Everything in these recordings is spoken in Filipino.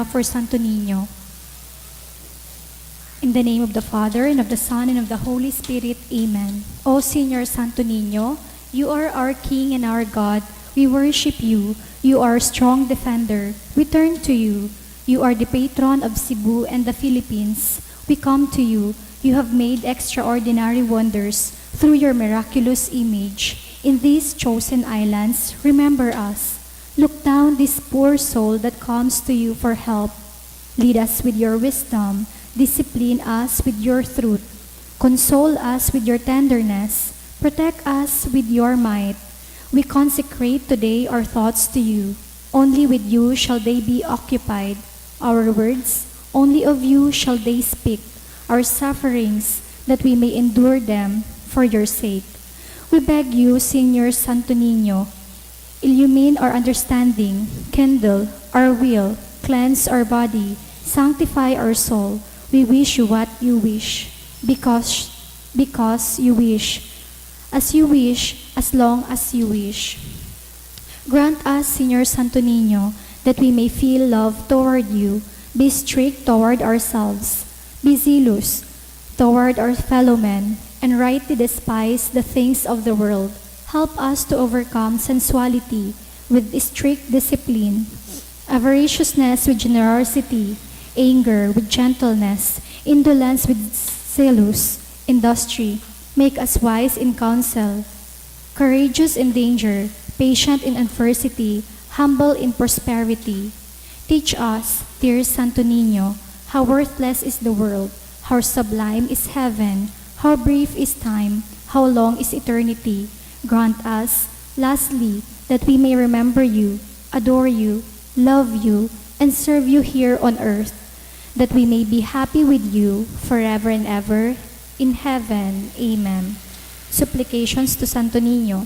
For Santo Niño. In the name of the Father, and of the Son, and of the Holy Spirit. Amen. O Señor Santo Niño, you are our King and our God. We worship you. You are a strong defender. We turn to you. You are the patron of Cebu and the Philippines. We come to you. You have made extraordinary wonders through your miraculous image. In these chosen islands, remember us. Look down this poor soul that comes to you for help. Lead us with your wisdom. Discipline us with your truth. Console us with your tenderness. Protect us with your might. We consecrate today our thoughts to you. Only with you shall they be occupied. Our words, only of you shall they speak. Our sufferings, that we may endure them for your sake. We beg you, Señor Santo Niño, illumine our understanding, kindle our will, cleanse our body, sanctify our soul. We wish you what you wish, because you wish, as long as you wish. Grant us, Señor Santo Niño, that we may feel love toward you, be strict toward ourselves, be zealous toward our fellow men, and rightly despise the things of the world. Help us to overcome sensuality with strict discipline, avariciousness with generosity, anger with gentleness, indolence with zealous industry. Make us wise in counsel, courageous in danger, patient in adversity, humble in prosperity. Teach us, dear Santo Niño, how worthless is the world, how sublime is heaven, how brief is time, how long is eternity. Grant us, lastly, that we may remember you, adore you, love you, and serve you here on earth, that we may be happy with you forever and ever, in heaven. Amen. Supplications to Santo Niño.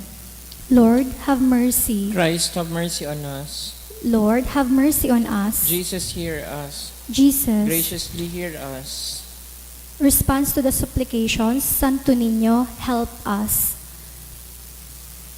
Lord, have mercy. Christ, have mercy on us. Lord, have mercy on us. Jesus, hear us. Jesus, Graciously hear us. response to the supplications, Santo Niño, help us.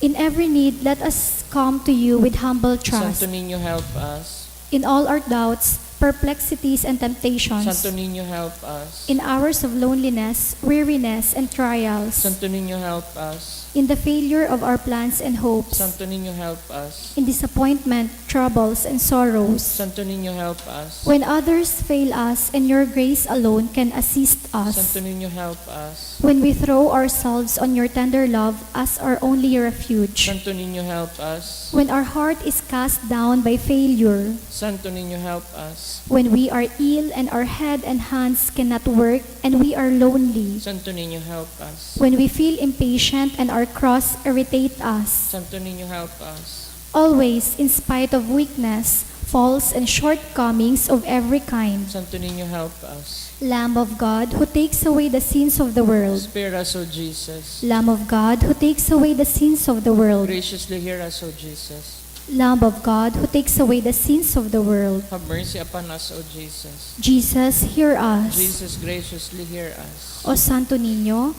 In every need, let us come to you with humble trust. Santo Niño, help us. In all our doubts, perplexities, and temptations, Santo Niño, help us. in hours of loneliness, weariness, and trials, Santo Niño, help us. in the failure of our plans and hopes, Santo Niño, help us. in disappointment, troubles, and sorrows, Santo Niño, help us. when others fail us and your grace alone can assist us, Santo Niño, help us. when we throw ourselves on your tender love as our only refuge, Santo Niño, help us. when our heart is cast down by failure, Santo Niño, help us. when we are ill and our head and hands cannot work and we are lonely, Santo Niño, help us. when we feel impatient and our cross irritate us, Santo Niño, help us. always, in spite of weakness, faults, and shortcomings of every kind, Santo Niño, help us. Lamb of God, who takes away the sins of the world, Spare us, O Jesus. Lamb of God, who takes away the sins of the world, Graciously hear us, O Jesus. Lamb of God, who takes away the sins of the world, Have mercy upon us, O Jesus. Jesus, hear us. Jesus, graciously hear us. O Santo Niño,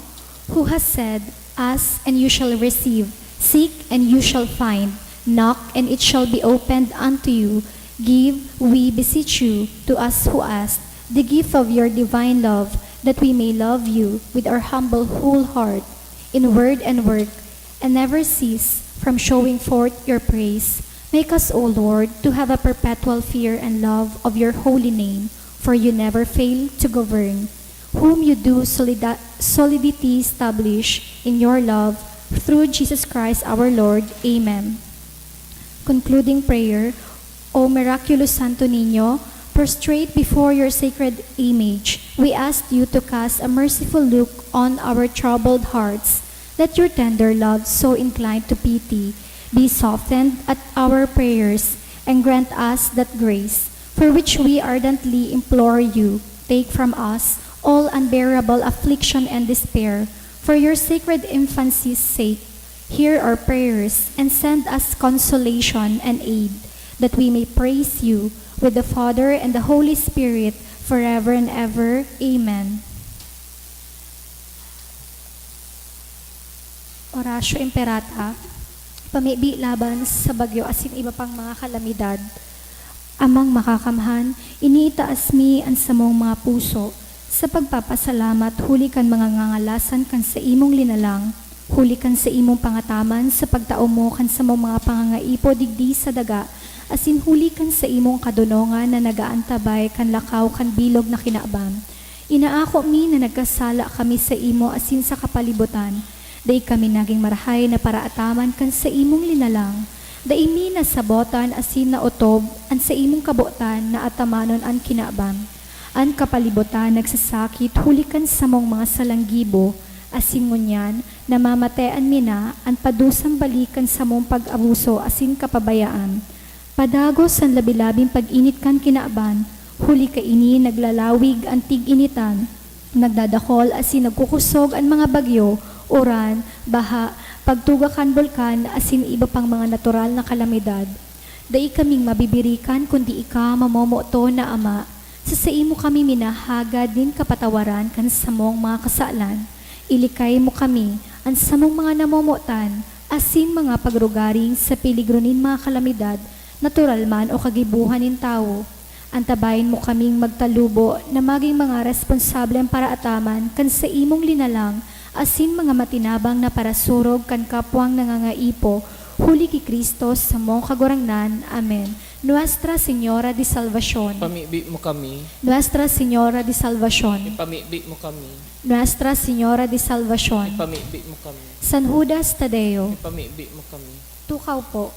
who has said, ask and you shall receive, seek and you shall find, knock and it shall be opened unto you. Give, we beseech you, to us who ask, the gift of your divine love, that we may love you with our humble whole heart, in word and work, and never cease from showing forth your praise. Make us, O Lord, to have a perpetual fear and love of your holy name, for you never fail to govern, whom you do solidity establish in your love, through Jesus Christ our Lord. Amen. Concluding prayer. O miraculous Santo Niño, prostrate before your sacred image, we ask you to cast a merciful look on our troubled hearts. Let your tender love, so inclined to pity, be softened at our prayers, and grant us that grace, for which we ardently implore you. Take from us all unbearable affliction and despair. For your sacred infancy's sake, hear our prayers, and send us consolation and aid, that we may praise you with the Father and the Holy Spirit forever and ever. Amen. Oratio Imperata, pamibi laban sa bagyo asin iba pang mga kalamidad. Amang makakamhan, iniitaas mi ang samong mga puso, sa pagpapasalamat huli kan mga ngangalasan kan sa imong linalang, huli kan sa imong pangataman sa pagtao mo kan sa mga pangangaipo digdi sa daga, asin huli kan sa imong kadunongan na nagaantabay kan lakaw kan bilog na kinaabam. Inaako mi na nagkasala kami sa imo asin sa kapalibutan, day kami naging marahay na paraataman kan sa imong linalang, day mi nasabotan asin na otob an sa imong kabutan na atamanon an kinaabam. An kapalibutan nagsasakit hulikan sa mong mga salanggibo, asin ngunyan namamatean mina an padusang balikan sa mong pag-abuso asin kapabayaan. Padagos ang labilabing pag-init kan kinaaban, huli ka ini naglalawig ang tig-initan, nagdadakol asin nagkukusog ang mga bagyo, uran, baha, pagtuga kan bulkan asin iba pang mga natural na kalamidad. Dai kaming mabibirikan kundi ika mamomoto na ama, sa imo kami minahaga din kapatawaran kan samong mga kasalan. Ilikay mo kami ang samong mga namomotan, asin mga pagrugaring sa piligronin mga kalamidad, natural man o kagibuhan ng tao. Antabayin mo kaming magtalubo na maging mga responsable ang paraataman kan sa imong linalang, asin mga matinabang na parasurog kan kapwang nangangaipo, huli ki Kristo sa mong kagurangnan. Amen. Nuestra Señora de Salvación. Ipamibi mo kami. Nuestra Señora de Salvación. Ipamibi mo kami. Nuestra Señora de Salvación. Ipamibi mo kami. San Judas Tadeo. Ipamibi mo kami. Tukaw po.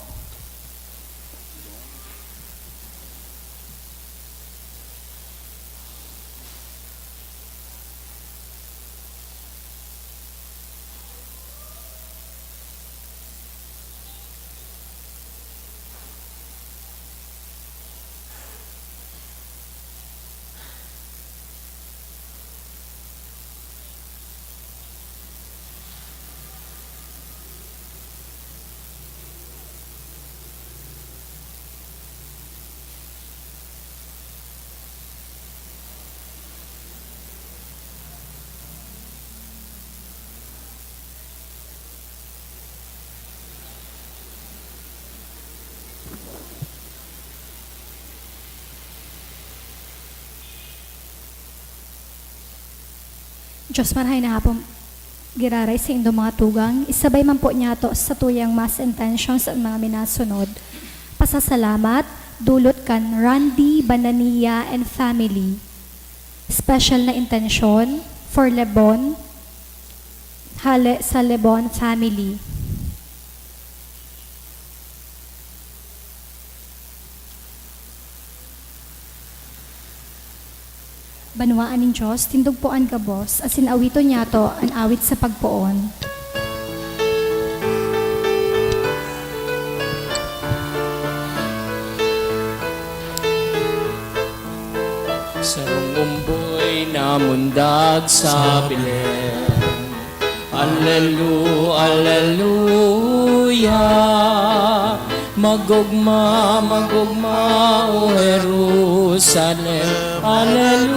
Diyos marahay na hapon giraray sa indo mga tugang, isabay man po niya to sa tuyang mass intentions at mga minasunod. Pasasalamat, dulot kan Randy Banania and family. Special na intention for Lebon, hale sa Lebon family. Banwaan ng Diyos, tindog po ang gabos, asin awito niya to ang awit sa pagpoon. Sa umboy na mundag sa Belen. Alleluia. Magugma, magugma, O Jerusalem. Alleluia.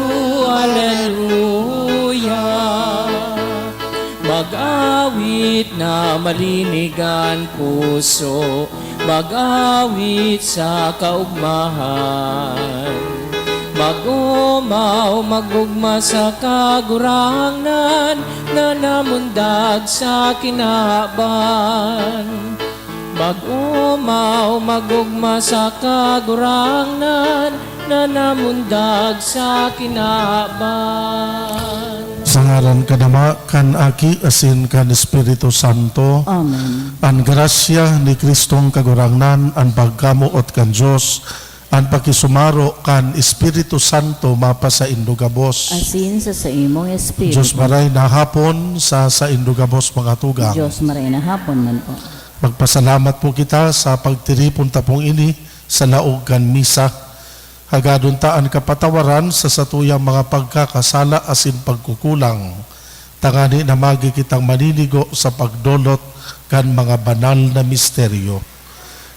Mag-awit na malinigan puso, mag-awit sa kaugmahan. Mag-umaw, magugma sa kagurangan na namundag sa kinaban. Mag-umaw, magugma sa kagurangan na namundag sa kinaban. Sa ngaran kadama kan Aki asin kan Espiritu Santo. Amen. An grasya ni Kristong kagurangnan, an pagkamuot kan Dios, an pakisumaro kan Espiritu Santo mapa sa indugabos. Asin sa imong espiritu. Dios maray na hapon sa indugabos mga tugang. Diyos maray na hapon man po. Magpasalamat po kita sa pagtiripon tapong ini sa laog kan misa. Hagadon taan kapatawaran sa satuyang mga pagkakasala asin pagkukulang. Tangani na magi kitang maninigo sa pagdolot kan mga banal na misteryo.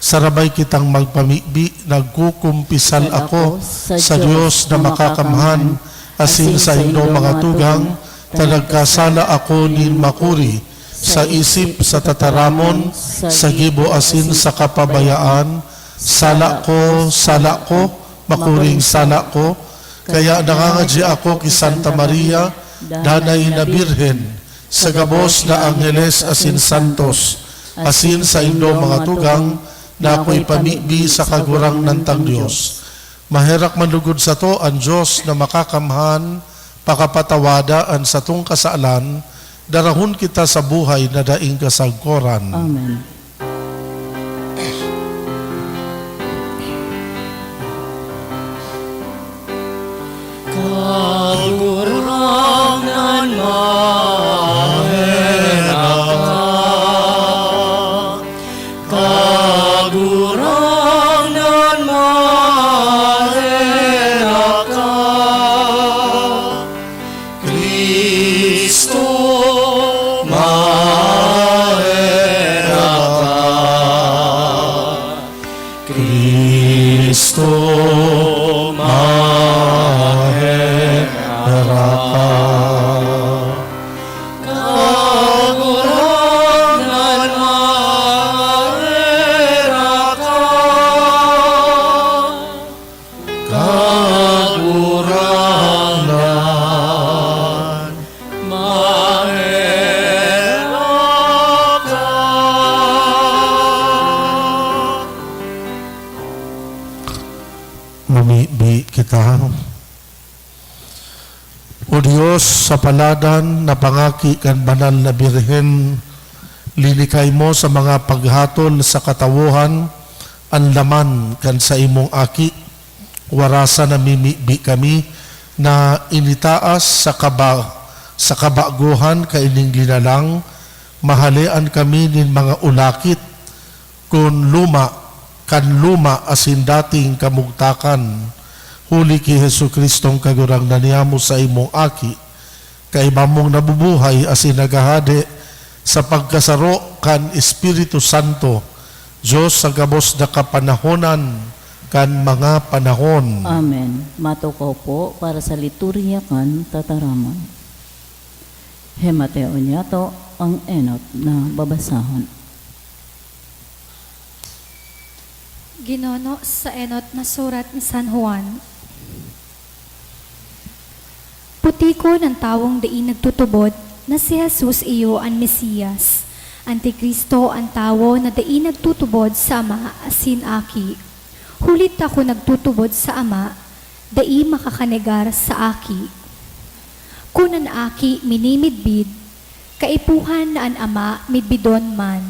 Sarabay kitang magpamibi, nagkukumpisal ako sa Diyos na makakamhan, asin sa inyong mga tugang, talagkasala ako nin makuri, sa isip, sa tataramon, sa gibo asin sa kapabayaan, Sala ko, makuring sala ko, kaya nangangadya ako kay Santa Maria, Danay na Birhen, sa gabos na Angeles asin Santos, asin sa indo mga tugang, na ako'y pamibi sa kagurang nantang Diyos. Maherak manlugod sa to ang Diyos na makakamhan, pakapatawadaan sa tong kasalan, darahon kita sa buhay na daing kasagkoran. Amen. Kagurangan maherak ka, kagurangan maherak ka, Kristo maherak ka, Kristo kagurangan maherak ka, kagurangan maherak ka. Mumibi kita. O Diyos, sa paladan na pangaki kan banal na Birhen, lilikay mo sa mga paghatol sa katawuhan, ang laman kan sa imong aki, warasa na mimibi kami, na initaas sa kabaguhan kaining linalang, mahalian kami nin mga ulakit, kun luma asin dating kamugtakan, huli ki Hesu Kristong kagurang naniyamo sa imong aki, kaiba mong nabubuhay asin nagahade sa pagkasaro kan Espiritu Santo, Diyos sa gabos na kapanahonan kan mga panahon. Amen. Matukaw po para sa liturya kan tataraman. Hemateo niya to ang enot na babasahon. Ginono sa enot na surat ni San Juan. Putiko ng tawong diin nagtutubod na si Jesus iyo ang Mesiyas. Antikristo ang tawo na diin nagtutubod sa Ama asin aki. Hulit ako nagtutubod sa Ama, dai makakanegar sa aki. Kunan aki minimidbid, kaipuhan na ang Ama midbidon man.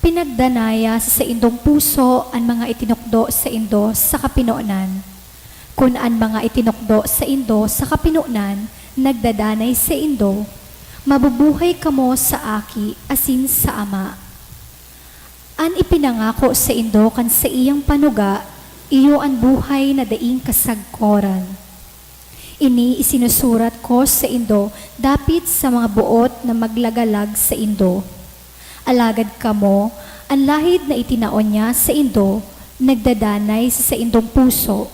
Pinagdanaya sa indong puso ang mga itinukdo sa indo sa kapinonan. Kung ang mga itinukdo sa indo sa kapinunan, nagdadanay sa indo, mabubuhay kamo sa aki asin sa Ama. An ipinangako sa indo kan sa iyang panuga, iyo ang buhay na daing kasagkoran. Ini isinusurat ko sa indo, dapit sa mga buot na maglagalag sa indo. Alagad kamo, ang lahid na itinaon niya sa indo, nagdadanay sa indong puso,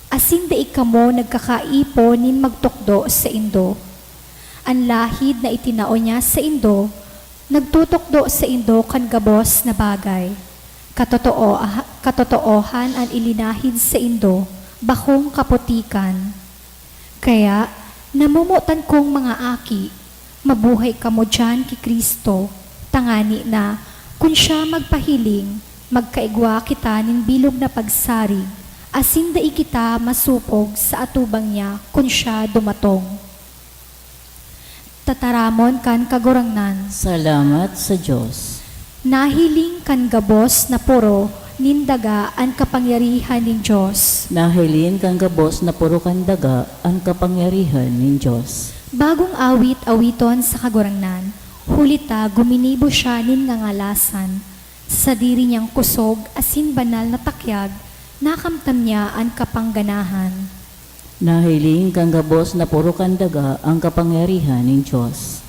asin daig kamo nagkakaipo nin magtukdo sa indo. Ang lahid na itinaon niya sa indo, nagtutukdo sa indo kan gabos na bagay. Katotoohan ang ilinahid sa indo, bakong kaputikan. Kaya, namumutan kong mga aki, mabuhay kamo dyan ki Kristo, tangani na, kung siya magpahiling, magkaigwa kita nin bilog na pagsarig, asin dai kita masupog sa atubang niya kung siya dumatong. Tataramon kan kagurangnan, Salamat sa Diyos. nahiling kan gabos na puro, nindaga ang kapangyarihan ng Diyos. Nahilin kang gabos na puro kandaga ang kapangyarihan ng Diyos. Bagong awit-awiton sa kagurangnan, hulita guminibo siya nin ngangalasan, sa diri niyang kusog asin banal na takyag, nakamtam niya ang kapangganahan. Nahiling kang gabos na puro kandaga ang kapangyarihan ng Diyos.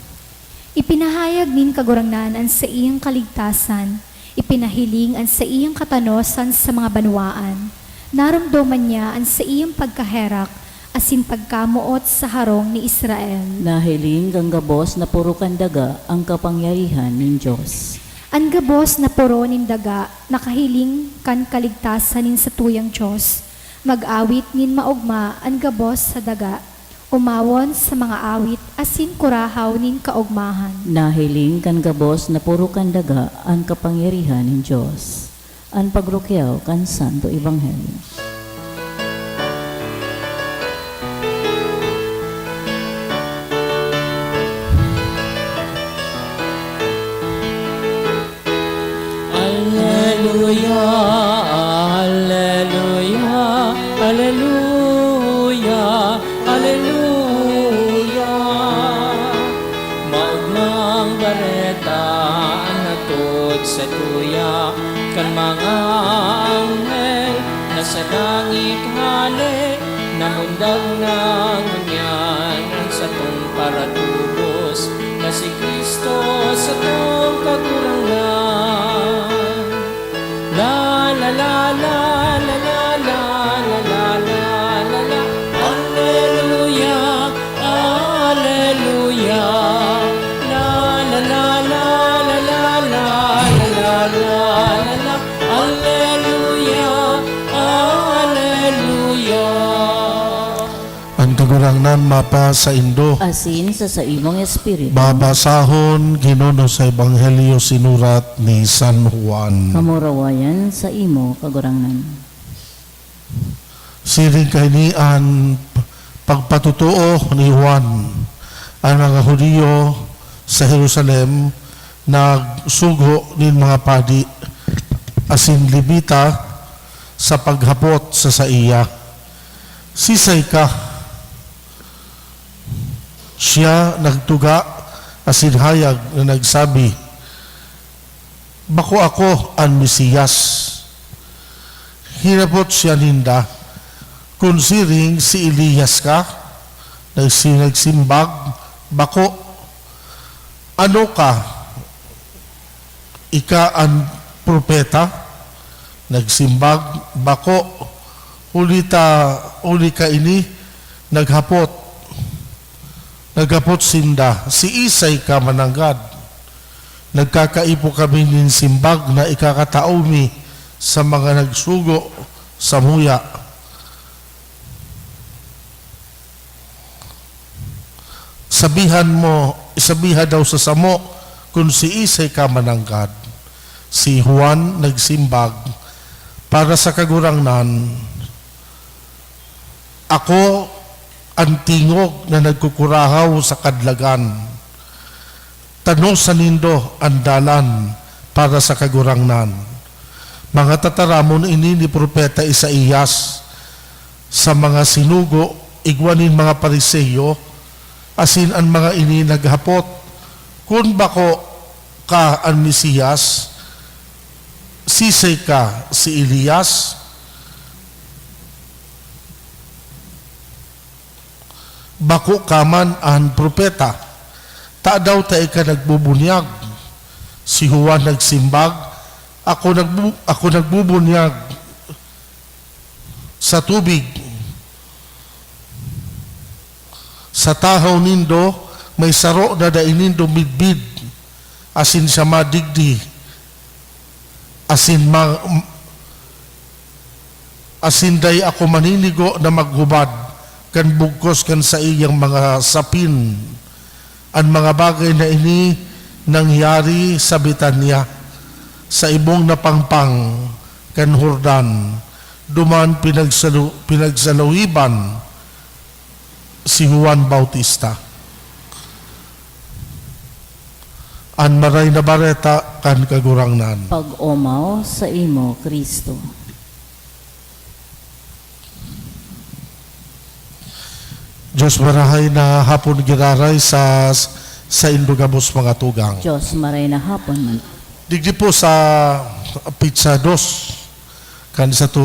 Ipinahayag nin kagurangnan ang sa iyang kaligtasan, ipinahiling ang sa iyang katanosan sa mga banwaan, naramdaman niya ang sa iyang pagkaherak, asin pagkamuot sa harong ni Israel. Nahiling kang gabos na puro kandaga ang kapangyarihan ng Diyos. Ang gabos na puro nin daga, nakahiling kan kaligtasan nin sa tuyang Diyos. Mag-awit nin maugma ang gabos sa daga. Umawon sa mga awit, asin kurahaw nin kaugmahan. Nahiling kan gabos na puro kan daga ang kapangyarihan ng Diyos. Ang pagrukyaw kan Santo Ebanghelyo. Alleluia, Alleluia, Alleluia, Alleluia. Maugmang bareta ang natod sa tuya, kan mga anghel na sa langit hali, namundag ng ngunyan ang satong paratubos, na si Kristo sa tong kagurangan. La la la la la la la la la la la la. Alleluia, Alleluia. La la la la la la la la la la la. Alleluia, Alleluia. Ang kagurangnan mapa sa Indo. Asin sa imong espiritu. Babasahon Ginoo sa Ebanghelyo sinurat ni San Juan. Kamurawayan sa imo kagurangnan. Siring kainian pagpatutuo ni Juan ang mga Hudyo sa Jerusalem nagsugo nin mga padi asin libita sa paghapot sa saiya. Sisay ka. Siya nagtuga asin hayag na nagsabi, bako ako ang Mesiyas. Hinapot siya ninda, kung siring si Elias ka, nagsimbag, bako, ano ka? Ika ang propeta? Nagsimbag, bako, uli ka ini, naghapot sinda, si Isay ka mananggad. Nagkakaipo kami nin simbag na ikakataomi sa mga nagsugo sa muya. Isabihan daw sa samo kung si Isay ka mananggad. Si Juan nagsimbag para sa kagurangnan, ako ang tingog na nagkukurahaw sa kadlagan. Tanong sa nindo ang dalan para sa kagurangnan. Mga tataramon ini ni Propeta Isaías sa mga sinugo, igwanin mga Pariseyo, asin ang mga ini naghapot, kung bako ka ang Mesiyas, sisay ka si Elias, bako kaman ang propeta, ta daw ta ika nagbubunyag. Si Juan nagsimbag, ako nagbubunyag sa tubig. Sa tahaw nindo, may saro na dainindo midbid, asin siya madigdi, asin day ako maninigo na maghubad, kan bugkos kan sa iyang mga sapin. Ang mga bagay na ini nangyari sa Betania, sa ibong napangpang kan Jordan, duman pinagsalawiban si Juan Bautista. Ang maray na bareta kan kagurangnan. Pag-umaw sa imo, Kristo. Diyos marahay na hapon giraray sa Indugabos mga tugang. Diyos maray na hapon man. Digdi po sa pizza 2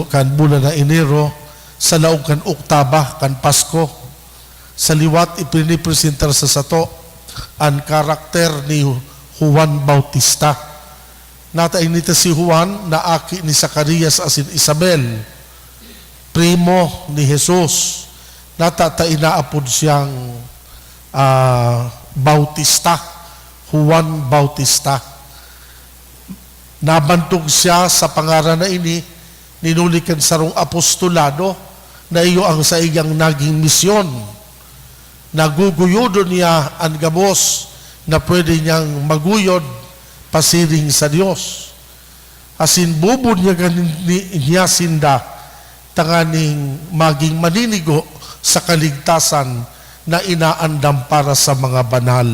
kan bulan na Enero sa laog kan Oktaba kan Pasko sa liwat ipinipresentar sa sato ang karakter ni Juan Bautista. Natain nito si Juan na aki ni Zacarias asin Isabel, primo ni Jesus. Natatainaapod siyang Bautista, Juan Bautista. Nabantog siya sa pangaran na ini, ninulikan sa rong apostolado, na iyo ang sa iyang naging misyon. Naguguyodon niya ang gabos na pwede niyang maguyod pasiring sa Dios. Asin bubod niya sinda, tanganing maging maninigo sa kaligtasan na inaandam para sa mga banal.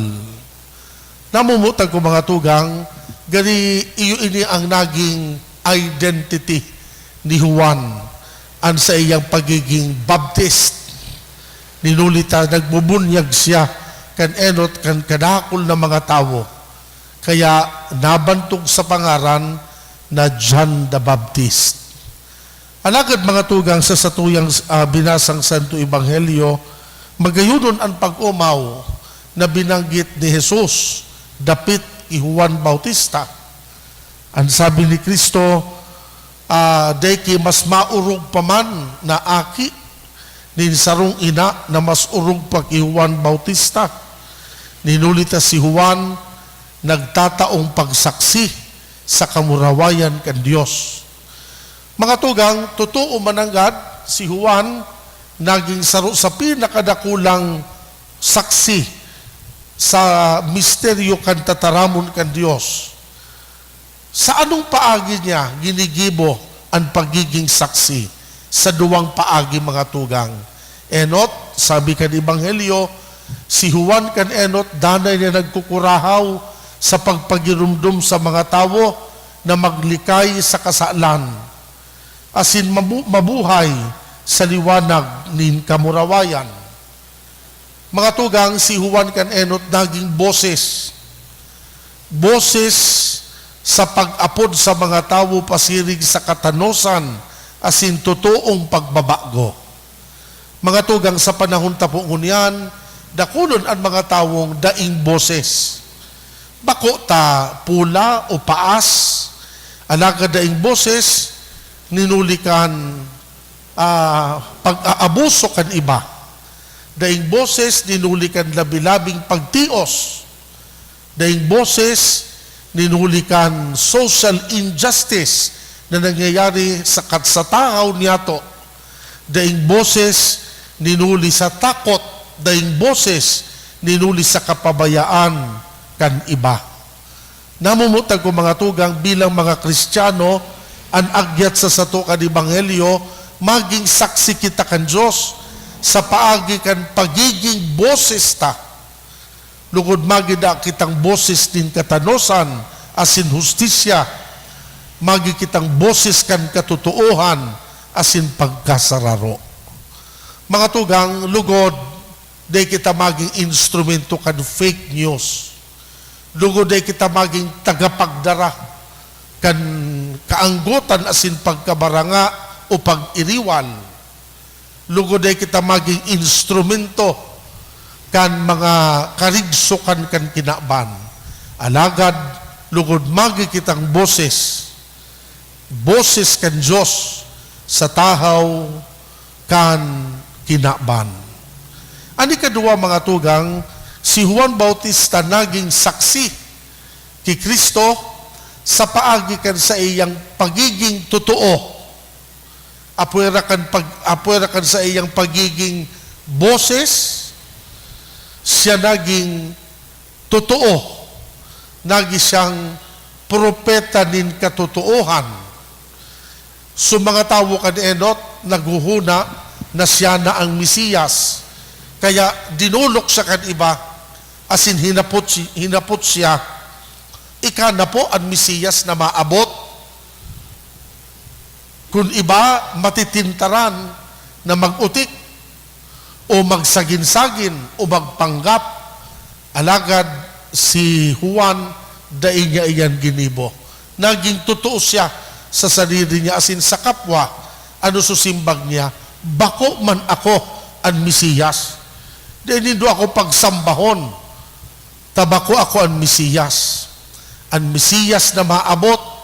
Namumutag ko mga tugang, gani iyo ini ang naging identity ni Juan ang sa iyang pagiging Baptist. Ninulita, nagbubunyag siya kan enot kan kadakol na mga tao. Kaya nabantog sa pangaran na John the Baptist. Alagad mga tugang sa satuyang binasang Santo Ebanghelyo, magayunon ang pag-umaw na binanggit ni Jesus dapit kay Juan Bautista. Ang sabi ni Kristo, dayki mas maurog pa man na aki ni sarong ina na mas urog pa kay Juan Bautista. Ninulita si Juan, nagtataong pagsaksi sa kamurawayan kan Dios. Mga tugang, totoo mananggad si Juan naging saro sa pinakadakulang saksi sa misteryo kan tataramon kan Dios. Sa anong paagi niya ginigibo ang pagiging saksi? Sa duwang paagi mga tugang. Enot, sabi kan Ebanghelyo, si Juan kan enot, danay niya nagkukurahaw sa pagpagirumdum sa mga tao na maglikay sa kasalan. Asin mabuhay sa liwanag nin kamurawayan. Mga tugang, si Juan kan enot naging boses. Boses sa pag-apod sa mga tao pasirig sa katanosan asin totoong pagbabago. Mga tugang, sa panahon tapong unian, dakulon ang mga tawong daing boses. Bako ta pula o paas, alaga daing boses, ninulikan pag-aabuso kan iba. Daing boses, ninulikan labi-labing pagtios. Daing boses, ninulikan social injustice na nangyayari sa katsatahaw niyato. Daing boses, ninuli sa takot. Daing boses, ninuli sa kapabayaan kan iba. Namumutag ko mga tugang bilang mga Kristiyano, ang agyat sa sato kan Ebanghelyo, maging saksi kita kan Diyos sa paagi kan pagiging boses ta. Lugod magida kitang boses din katanosan asin hustisya, magi kitang boses kan katutuohan asin pagkasararo. Mga tugang, lugod day kita maging instrumento kan fake news. Lugod day kita maging tagapagdara kan kaanggutan asin pagkabaranga o pag-iriwan. Lugod day kita maging instrumento kan mga karigsukan kan kinaban. Alagad, lugod magi kitang boses. Boses kan Diyos sa tahaw kan kinaban. Ani kadua mga tugang, si Juan Bautista naging saksi kay Kristo sa paagi kan sa iyang pagiging totoo. Apwera kan sa iyang pagiging boses, siya naging totoo. Nagi siyang propeta nin katotoohan. So mga tao kan enot, naghuhuna na siya na ang Mesiyas. Kaya dinulok siya kan iba, asin hinapot siya, ika na po ang Mesiyas na maabot. Kung iba matitintaran na magutik o magsagin-sagin o magpanggap, alagad si Juan dai niya iyan ginibo. Naging totoo siya sa sarili niya asin sa kapwa. Ano susimbag niya? Bako man ako ang Mesiyas. Dahil hindi ako pagsambahon. Tabako ako ang Mesiyas. Ang Mesiyas na maabot.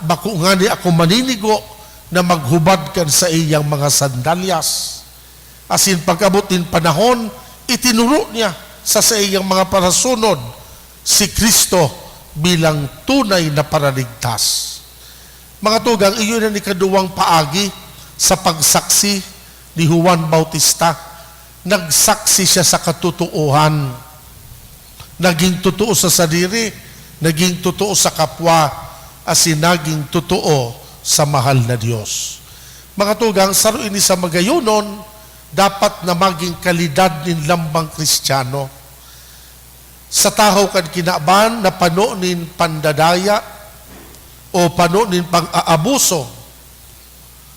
Bako nga ni ako maninigo na maghubad kan sa iyang mga sandalyas. Asin pagabot din panahon, itinuro niya sa iyang mga parasunod si Kristo bilang tunay na paraligtas. Mga tugang, iyon ang ikaduwang paagi sa pagsaksi ni Juan Bautista. Nagsaksi siya sa katotohanan. Naging totoo sa sarili, naging totoo sa kapwa, asin naging totoo sa mahal na Diyos. Mga tugang, saro ini sa magayunon, dapat na maging kalidad nin lambang Kristiyano. Sa tao kan kinaban na panonin pandadaya o panonin pang-aabuso,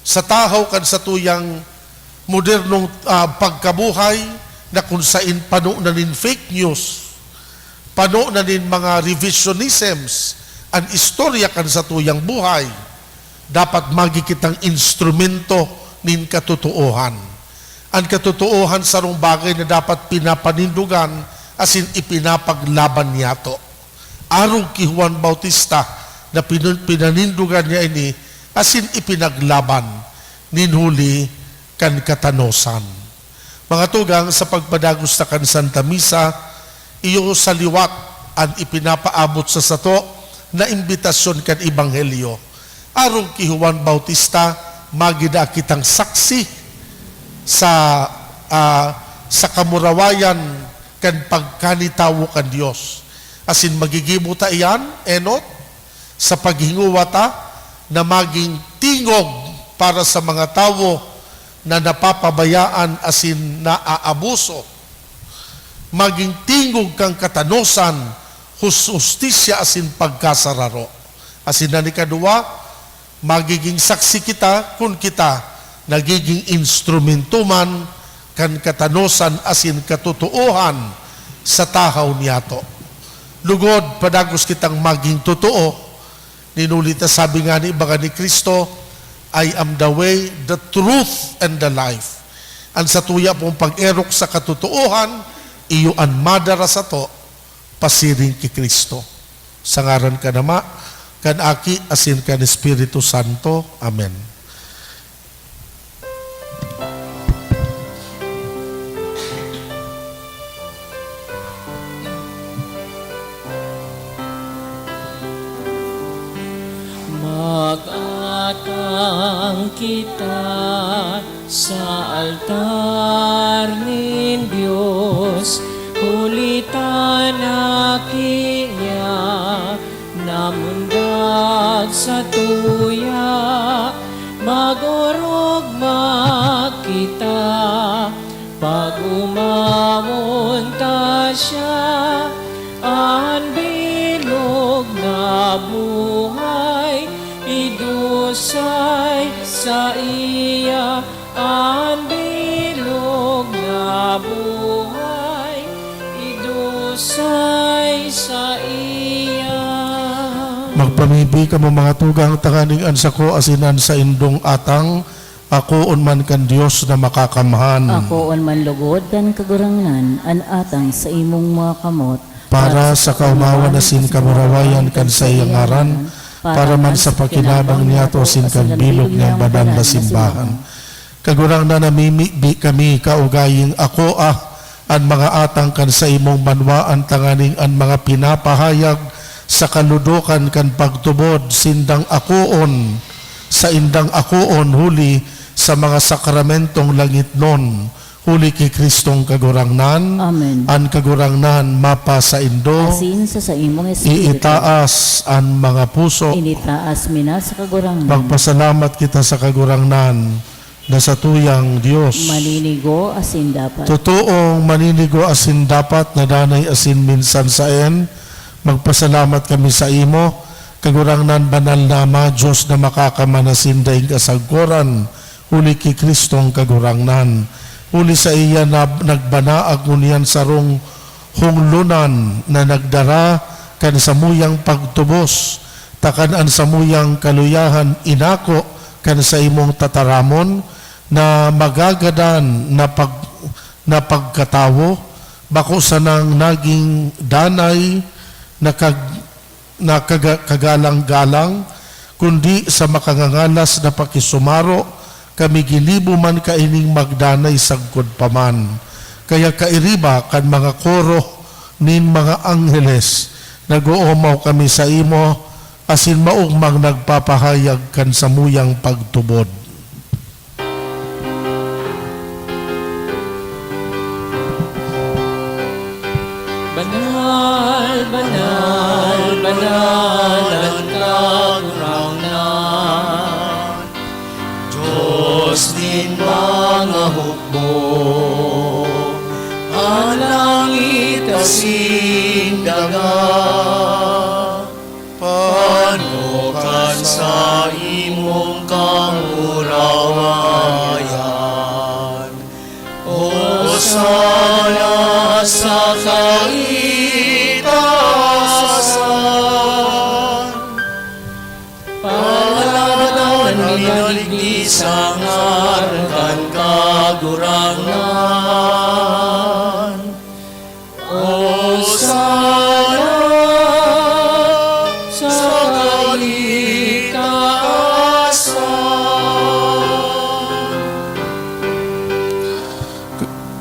sa tao kan sa tuyang modernong pagkabuhay na kung sain pano na nin fake news, pano na nin mga revisionisms, ang istorya kan sa tuyang buhay, dapat magikitang instrumento nin katotohan. Ang katotohan sa rong bagay na dapat pinapanindugan asin ipinapaglaban niya to. Arong ki Juan Bautista na pinanindugan niya ini asin ipinaglaban ninhuli kan katanosan. Mga tugang, sa pagpadagos na kan Santa Misa, iyo sa liwat ang ipinapaabot sa sato na imbitasyon kan Ebanghelyo. Arong ki Juan Bautista, magida kitang saksi sa kamurawayan kan pagkanitawo kan Dios. Asin magigibo ta iyan, enot, sa paghinguwata na maging tingog para sa mga tao na napapabayaan asin naaabuso. Maging tingog kang katanosan, hustisya asin pagkasararo. Asin na ni kadua, magiging saksi kita kung kita nagiging instrumento man kan katanosan asin katotohan sa tahaw niyato. Lugod, padagos kitang maging totoo. Ninulita sabi nga ni baga ni Kristo, I am the way, the truth, and the life. Ang sa tuya pong pag-erok sa katotohan, iyo ang madara sa to, pasiring ki Kristo. Sangaran ka nama, kan aki asin kan Espiritu Santo. Amen. Mag-atang kita sa altar nin Diyos, kulitan nakinya, namundag sa tuya, magorog makita, pag umamon ta siya, ang bilog na buhay, idusay sa iya, ang bilog na buhay, idusay sa iya. Magpamibi ka mo mga tugang tanganing ansa ko asinan sa indong atang, ako man kan Diyos na makakamahan. Ako on man lugod kan kagurangnan an atang sa imong mga kamot, Para sa kaumawan na sin kamurawayan kan sa iyang ngaran, para man sa pakinabang niya to sin kan bilog niya banal na simbahan. Kagurang na namimibi kami kaugaying ako an mga atang kan sa imong banwaan tanganing an mga pinapahayag sa kaludukan kan pagtubod sindang akoon sa indang akoon huli sa mga sakramentong langit non huli ki Kristong kagurangnan. Amen. An kagurangnan mapa sa indo Asin sa imong espiritu, iitaas an mga puso. initaas mina sa kagurangnan. Magpasalamat kita sa kagurangnan na sa tuyang Diyos. Malinigo asin dapat. Totoong maninigo asin dapat na danay asin minsan sa en. Magpasalamat kami sa imo, kagurangnan banal na Ama, Diyos na makakamanasin daing kasagkuran, huli ki Kristong kagurangnan. Huli sa iya na nagbanaag ngunyan sarong hunglunan na nagdara kan samuyang pagtubos, takan an samuyang kaluyahan inako kan sa imong tataramon na magagadan na pagkatawo, bako sanang naging danay na kagalang-galang, kundi sa makangangalas na pakisumaro, kami gilibo man kaining magdanay sagkod paman. Kaya kairiba kan mga koro nin mga angheles nag-uumaw kami sa imo, asin maugmang nagpapahayag kan sa muyang pagtubod. Banal, banal, banal ang kagurangnan. Diyos din mga hukbo, ang langit kasing daga. Panukan sa imong kamurawayan, o sana sa kaitasan. Pangalaman niliglis ang arkan kagurangan, o sana sa kaitaasan.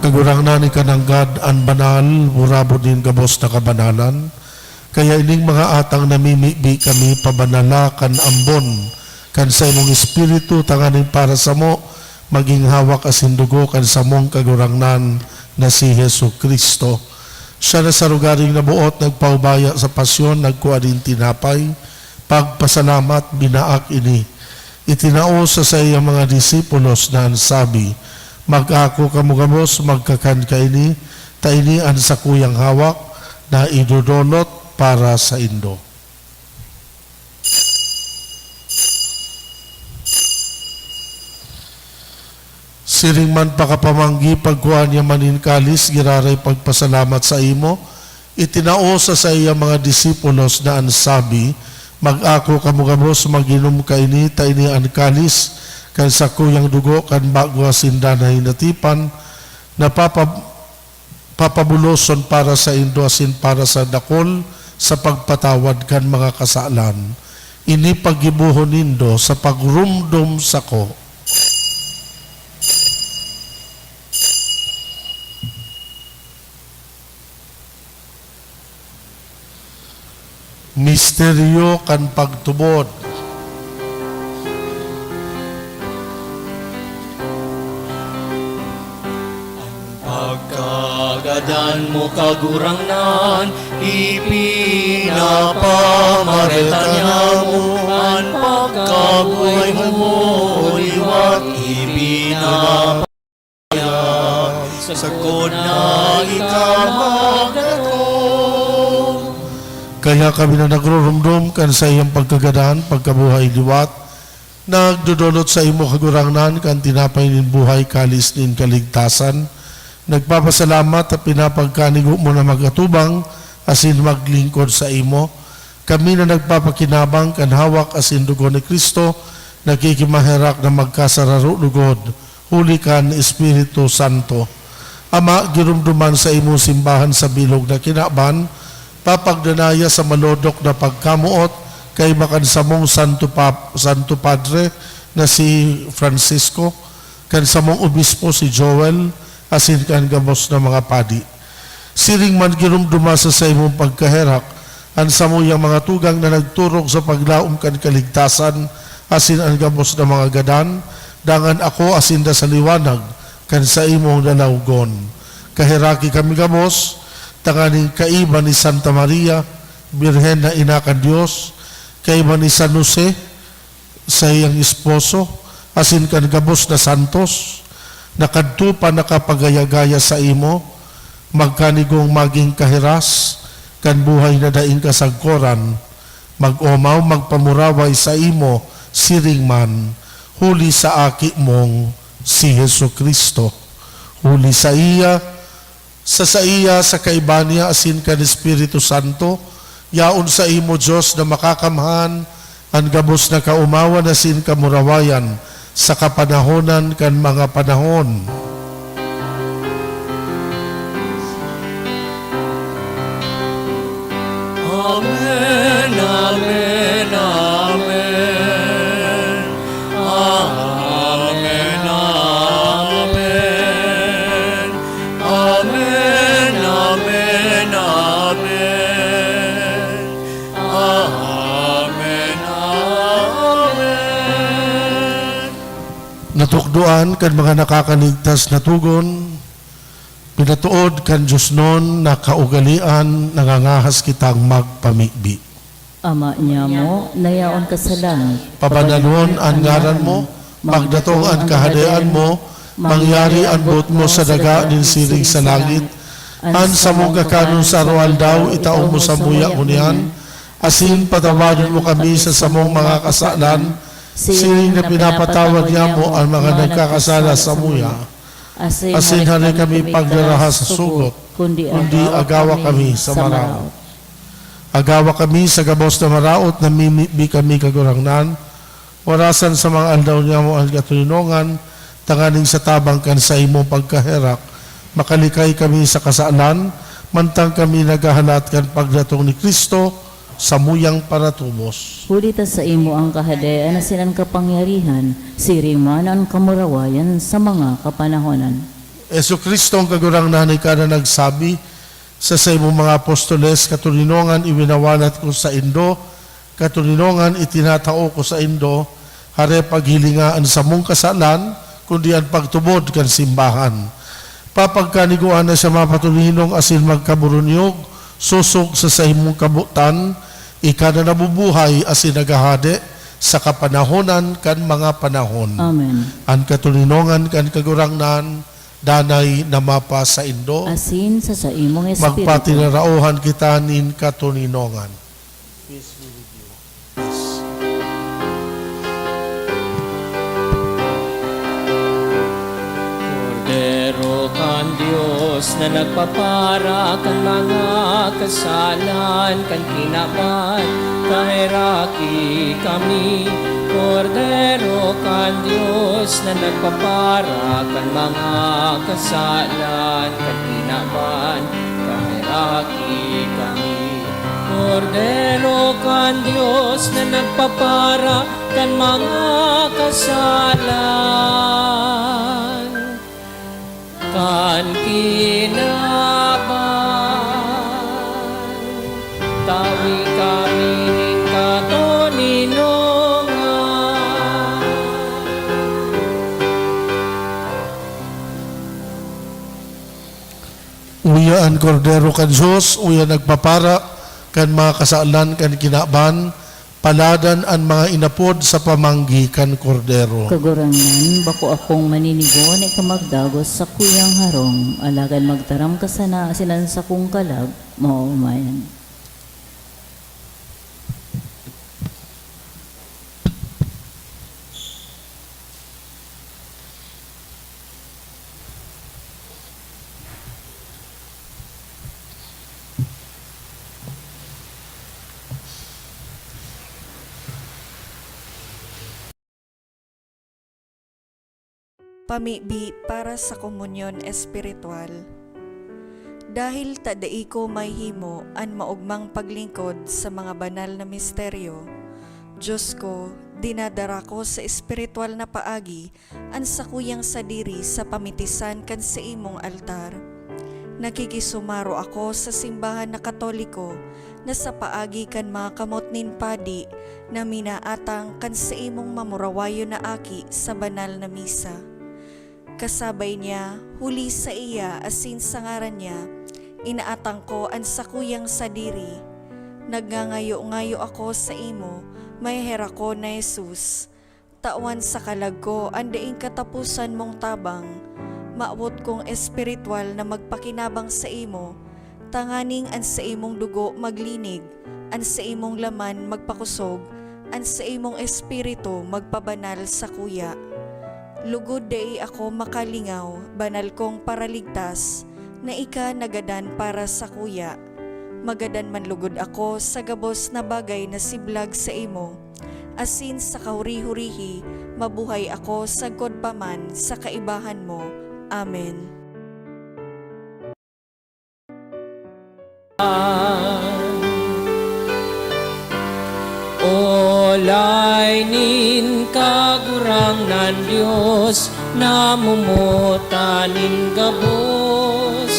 Kagurangnan ni kananggad ang banal, murabo din gabos na kabanalan. Kaya ining mga atang namimibi kami pabanala kan ambon, kan sa imong espiritu tanganin para sa mo, maging hawak asin dugo kan sa mong kagurangnan na si Hesu Kristo. Siya na sa lugaring nabuot, nagpaubaya sa pasyon, nagkuha din tinapay, pagpasalamat, binaak ini. Itinao sa iyang mga disipulos na ansabi, mag-ako kamugamos, magkakan ka ini, taini ang sa kuyang hawak, na idudolot para sa indo. Siring man pakapamanggi, pagkuhan niya manin kalis, giraray pagpasalamat sa imo, itinao sa iyang mga disipulos na ansabi, mag-ako kamugamos, mag-inom ka ini, taini ang kalis, kan sa kuyang dugo kan bago asindan na hinatipan na papabuloson para sa indo asin para sa dakol sa pagpatawad kan mga kasalan. Ini paggibuhon nindo sa pagrumdum sako. Misteryo kan pagtubod. Pagkagadan mo kagurangnan, ipinapamarita niya mo ang pagkabuhay mo, liwat ipinapayag sa kod na ikamagdato. Kaya kami na nagrurumdum kan sa iyang pagkagadahan, pagkabuhay liwat, nagdudulot sa imo kagurangnan kan tinapay nin buhay kalis nin kaligtasan. Nagpapasalamat at pinapagkanigo mo na magatubang asin maglingkod sa imo. Kami na nagpapakinabang kan hawak asin dugo ni Kristo, nakikimaherak na magkasararo lugod, huli kan Espiritu Santo. Ama, girumduman sa imo simbahan sa bilog na kinaban, papagdanaya sa malodok na pagkamuot kay makan sa mong Santo Padre na si Francisco, kan sa mong obispo si Joel, asin kan gamos na mga padi. Siring man girumdumasa sa imong pagkaherak, an sa mo yung mga tugang na nagturog sa paglaom kan kaligtasan, asin ang gamos na mga gadan, dangan ako asin da sa liwanag, kan sa imong dalawgon. Kahiraki kami gamos, tanganing kaiba ni Santa Maria, Birhen na ina kan Diyos, kaiba ni San Jose, sa iyang esposo, asin kan gamos na santos, nakadto pa nakapagayagaya sa imo, magkanigong maging kahiras, kan buhay na daing kasagkoran, mag-omaw, magpamuraway sa imo, siring man, huli sa aki mong si Hesu Kristo. Huli sa iya, sa kaiba niya, asin kan Espiritu Santo, yaon sa imo Diyos na makakamhan, ang gabos na kaumawan asin kamurawayan, sa kapanahonan kan mga panahon. Amen, amen, amen. Amen, amen. Amen, amen, amen. pinatudloan kan mga nakakaligtas na tugon, pinatuod kan Diyos nun na kaugalian nangangahas kitang magpamibi. Ama niya mo, nayaon ka sa langit. Pabananon ang ngaran mo, magdatong ang kahadayaan mo, mangyari ang buot mo sa daga din siring sa langit. An sa mong kakanon sa arawal daw, itaong mo sa muya unian, asin patawadon mo kami sa samong mga kasalan, siring na pinapatawad niya mo ang mga nagkakasala sa muya. Asin hali kami pagdaraha sa sugot, kundi agawa kami sa maraot. Agawa kami sa gabos na maraot na mimibi kami kagurangnan, warasan sa mga aldaw niya mo ang katulinongan, tanganing sa tabang kan sa imong pagkaherak, makalikay kami sa kasalan, mantang kami naghahalat kan pagdatong ni Kristo sa muyang paratumos. Hulita sa imo ang kahadayaan na silang kapangyarihan, siring man ang kamurawayan sa mga kapanahonan. Yesu Kristo ang kagurangnan ka na nagsabi, sa imong mga apostoles, katulinongan iwinawalat ko sa Indo, katulinongan itinatao ko sa Indo, hare paghilingaan sa mong kasalan, kundi ang pagtubod kan simbahan. Papagkaniguan na siya mapatulinong asin magkaburunyog, susog sa imong kabutan, ika na nabubuhay asin nagahade sa kapanahonan kan mga panahon. Amen. Ang katulinongan kan kagurangnan, danay na mapa sa Indo, Asin sa imong espiritu. magpatinarauhan kita nin katuninongan. Peace be with you. Peace. Kordero kan Diyos na nagpapara kan mga kasalan kan kinaban, kahiraki kami. Kordero kan Diyos na nagpapara kan mga kasalan kan kinaban, kahiraki kami. Kordero kan Diyos na nagpapara kan mga kasalan kan kinaban, tawi kami ning katuninongan. Uya ang kordero kan Diyos, uya nagpapara kan mga kasalan kan kinaban, paladan ang mga inapod sa pamanggi kan kordero. Kagurangan, bako akong maninigo na ikamagdagos sa kuyang harong, alagan magtaram ka sana asinan sa kong kalag, maumayan. Pamibi para sa komunyon espiritual. Dahil tadai ko may himo an maugmang paglingkod sa mga banal na misteryo, Diyos ko, dinadara ko sa espiritual na paagi an sakuyang sadiri sa pamitisan kan sa imong altar. Nakikisumaro ako sa simbahan na Katoliko na sa paagi kan mga kamot nin padi na minaatang kan sa imong mamurawayo na aki sa banal na misa. Kasabay niya, huli sa iya asin sa ngaran niya, inaatang ko ang sakuyang sadiri. Nagngangayo-ngayo ako sa imo, may hera ko na Jesus. Tawan sa kalag ko, andaing katapusan mong tabang. Maabot kong espiritual na magpakinabang sa imo, tanganing an sa imong dugo maglinig, an sa imong laman magpakusog, an sa imong espiritu magpabanal sa kuya. Lugod dai ako makalingaw, banal kong paraligtas, na ika nagadan para sa kuya. Magadan man lugod ako sa gabos na bagay na siblag sa imo. Asin sa kahuri-hurihi, mabuhay ako sagkod paman sa kaibahan mo. Amen. Olainin kagurang nan Diyos, namumutanin gabos.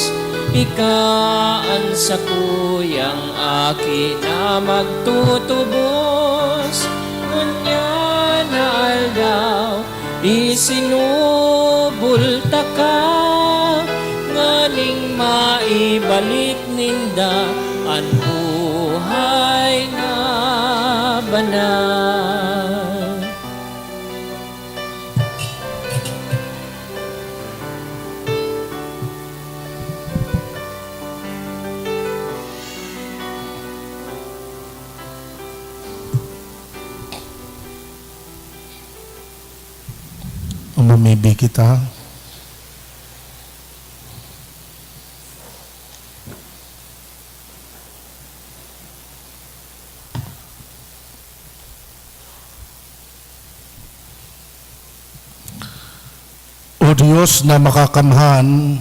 Ikaan sa kuyang aki na magtutubos. Unya na aldaw, isinubulta ka, nganing maibalik ninda ang buhay na banal. Umamibi kita. O Diyos na makakamhan,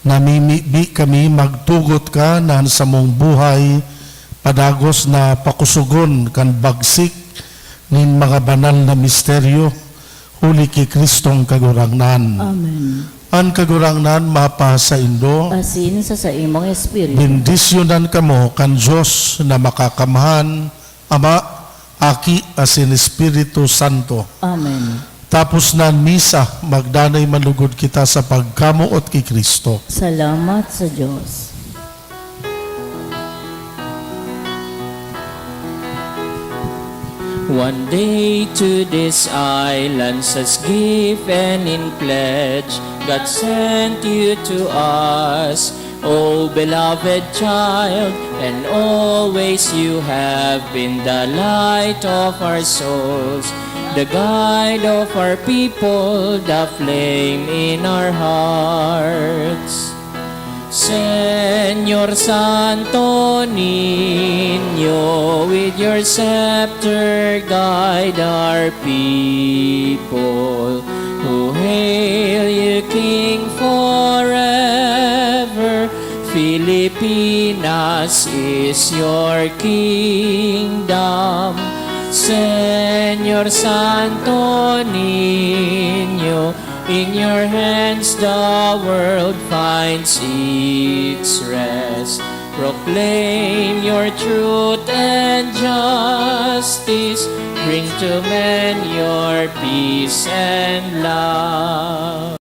namimibi kami magtugot ka na sa mong buhay, padagos na pakusugon kan bagsik nin mga banal na misteryo, huli ki Kristong kagurangnan. Amen. Ang kagurangnan mapa sa Indo, Asin sa imong espiritu. bendisyonan kamo kan Diyos na makakamhan, Ama, Aki, asin Espiritu Santo. Amen. Tapos na misa, magdanay malugod kita sa pagkamuot kay Kristo. Salamat sa Diyos. One day to this islands as gift and in pledge, God sent you to us, O beloved child, and always you have been the light of our souls, the guide of our people, the flame in our hearts. Señor Santo Niño, with your scepter guide our people, who hail you King forever. Filipinas is your kingdom. Señor Santo Niño, in your hands the world finds its rest. Proclaim your truth and justice. Bring to men your peace and love.